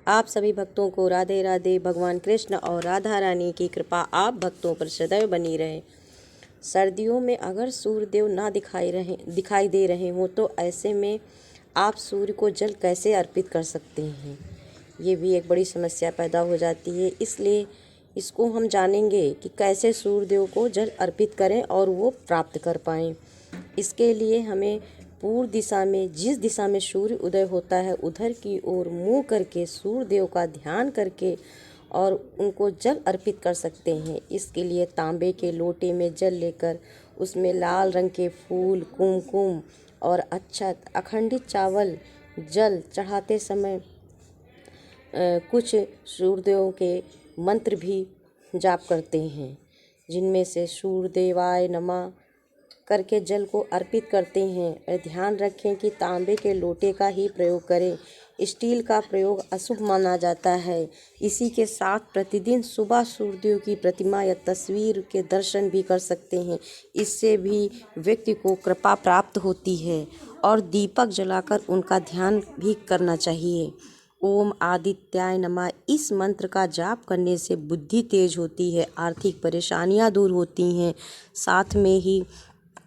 आप सभी भक्तों को राधे राधे। भगवान कृष्ण और राधा रानी की कृपा आप भक्तों पर सदैव बनी रहे। सर्दियों में अगर सूर्यदेव ना दिखाई दे रहे हों तो ऐसे में आप सूर्य को जल कैसे अर्पित कर सकते हैं, ये भी एक बड़ी समस्या पैदा हो जाती है। इसलिए इसको हम जानेंगे कि कैसे सूर्यदेव को जल अर्पित करें और वो प्राप्त कर पाएँ। इसके लिए हमें पूर्व दिशा में, जिस दिशा में सूर्य उदय होता है उधर की ओर मुँह करके सूर्यदेव का ध्यान करके और उनको जल अर्पित कर सकते हैं। इसके लिए तांबे के लोटे में जल लेकर उसमें लाल रंग के फूल, कुमकुम और अक्षत, अखंडित चावल जल चढ़ाते समय कुछ सूर्यदेव के मंत्र भी जाप करते हैं, जिनमें से सूर्यदेवाय नमः करके जल को अर्पित करते हैं। और ध्यान रखें कि तांबे के लोटे का ही प्रयोग करें, स्टील का प्रयोग अशुभ माना जाता है। इसी के साथ प्रतिदिन सुबह सूर्यदेव की प्रतिमा या तस्वीर के दर्शन भी कर सकते हैं। इससे भी व्यक्ति को कृपा प्राप्त होती है। और दीपक जलाकर उनका ध्यान भी करना चाहिए। ओम आदित्याय नमः इस मंत्र का जाप करने से बुद्धि तेज होती है, आर्थिक परेशानियां दूर होती हैं। साथ में ही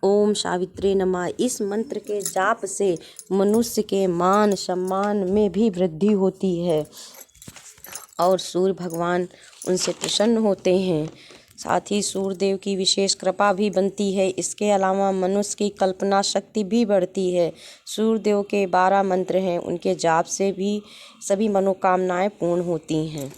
ओम सावित्रे नमः इस मंत्र के जाप से मनुष्य के मान सम्मान में भी वृद्धि होती है और सूर्य भगवान उनसे प्रसन्न होते हैं। साथ ही सूर्यदेव की विशेष कृपा भी बनती है। इसके अलावा मनुष्य की कल्पना शक्ति भी बढ़ती है। सूर्यदेव के 12 मंत्र हैं, उनके जाप से भी सभी मनोकामनाएं पूर्ण होती हैं।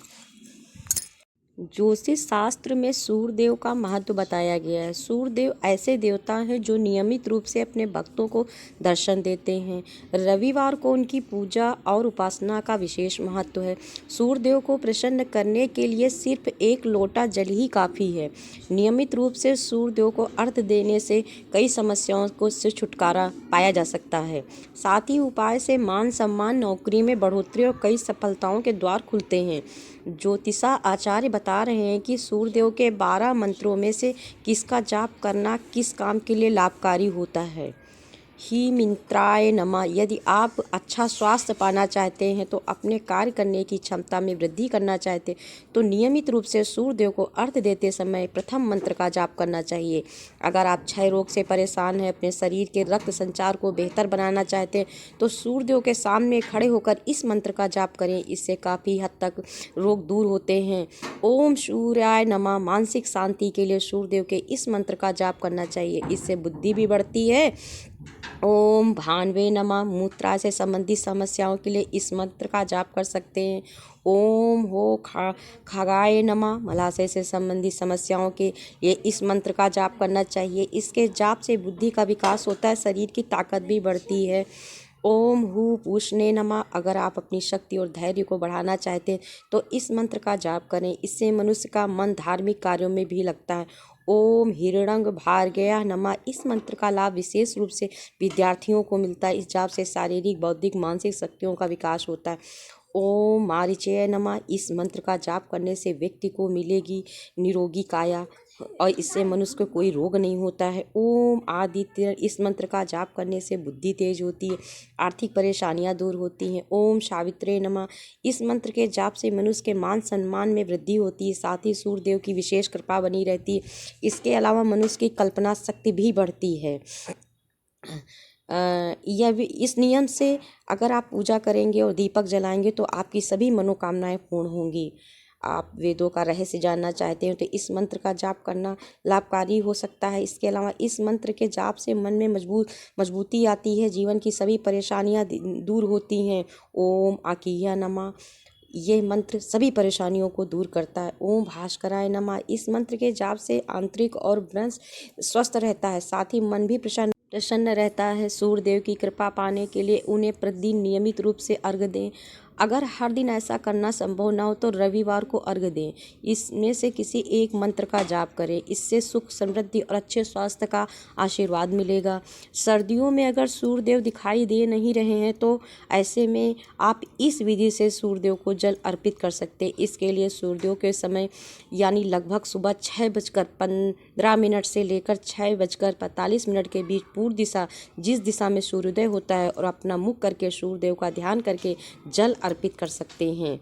ज्योतिष शास्त्र में सूर्यदेव का महत्व बताया गया है। सूर्यदेव ऐसे देवता हैं जो नियमित रूप से अपने भक्तों को दर्शन देते हैं। रविवार को उनकी पूजा और उपासना का विशेष महत्व है। सूर्यदेव को प्रसन्न करने के लिए सिर्फ एक लोटा जल ही काफ़ी है। नियमित रूप से सूर्यदेव को अर्घ्य देने से कई समस्याओं से छुटकारा पाया जा सकता है। साथ ही उपाय से मान सम्मान, नौकरी में बढ़ोतरी और कई सफलताओं के द्वार खुलते हैं। ज्योतिषा आचार्य बता रहे हैं कि सूर्यदेव के 12 मंत्रों में से किसका जाप करना किस काम के लिए लाभकारी होता है। ही मित्राय नमः यदि आप अच्छा स्वास्थ्य पाना चाहते हैं तो अपने कार्य करने की क्षमता में वृद्धि करना चाहते हैं तो नियमित रूप से सूर्यदेव को अर्घ्य देते समय प्रथम मंत्र का जाप करना चाहिए। अगर आप क्षय रोग से परेशान हैं, अपने शरीर के रक्त संचार को बेहतर बनाना चाहते हैं तो सूर्यदेव के सामने खड़े होकर इस मंत्र का जाप करें। इससे काफ़ी हद तक रोग दूर होते हैं। ओम सूर्याय नमः मानसिक शांति के लिए सूर्यदेव के इस मंत्र का जाप करना चाहिए। इससे बुद्धि भी बढ़ती है। ओम भानवे नमः मूत्रा से संबंधित समस्याओं के लिए इस मंत्र का जाप कर सकते हैं। ओम हो खगाय नमः मलाशय से संबंधित समस्याओं के लिए इस मंत्र का जाप करना चाहिए। इसके जाप से बुद्धि का विकास होता है, शरीर की ताकत भी बढ़ती है। ओम हु पूषणे नमः अगर आप अपनी शक्ति और धैर्य को बढ़ाना चाहते हैं तो इस मंत्र का जाप करें। इससे मनुष्य का मन धार्मिक कार्यों में भी लगता है। ओम हिरण्यंग भार्गया नमः इस मंत्र का लाभ विशेष रूप से विद्यार्थियों को मिलता है। इस जाप से शारीरिक, बौद्धिक, मानसिक शक्तियों का विकास होता है। ओम मारीचय नमः इस मंत्र का जाप करने से व्यक्ति को मिलेगी निरोगी काया और इससे मनुष्य को कोई रोग नहीं होता है। ओम आदित्य इस मंत्र का जाप करने से बुद्धि तेज होती है, आर्थिक परेशानियां दूर होती हैं। ओम सावित्रे नमः इस मंत्र के जाप से मनुष्य के मान सम्मान में वृद्धि होती है। साथ ही सूर्यदेव की विशेष कृपा बनी रहती है। इसके अलावा मनुष्य की कल्पना शक्ति भी बढ़ती है। यह भी इस नियम से अगर आप पूजा करेंगे और दीपक जलाएंगे तो आपकी सभी मनोकामनाएं पूर्ण होंगी। आप वेदों का रहस्य जानना चाहते हैं तो इस मंत्र का जाप करना लाभकारी हो सकता है। इसके अलावा इस मंत्र के जाप से मन में मजबूती आती है, जीवन की सभी परेशानियां दूर होती हैं। ओम आकिया नमः ये मंत्र सभी परेशानियों को दूर करता है। ओम भास्कराय नमः इस मंत्र के जाप से आंतरिक और वंश स्वस्थ रहता है, साथ ही मन भी प्रसन्न रहता है। सूर्यदेव की कृपा पाने के लिए उन्हें प्रतिदिन नियमित रूप से अर्घ्य दें। अगर हर दिन ऐसा करना संभव ना हो तो रविवार को अर्घ्य दें। इसमें से किसी एक मंत्र का जाप करें। इससे सुख, समृद्धि और अच्छे स्वास्थ्य का आशीर्वाद मिलेगा। सर्दियों में अगर सूर्यदेव दिखाई दे नहीं रहे हैं तो ऐसे में आप इस विधि से सूर्यदेव को जल अर्पित कर सकते हैं। इसके लिए सूर्यदेव के समय यानी लगभग सुबह 6:15 से लेकर 6:45 के बीच पूर्व दिशा जिस दिशा में सूर्योदय होता है और अपना मुख करके सूर्यदेव का ध्यान करके जल अर्पित कर सकते हैं।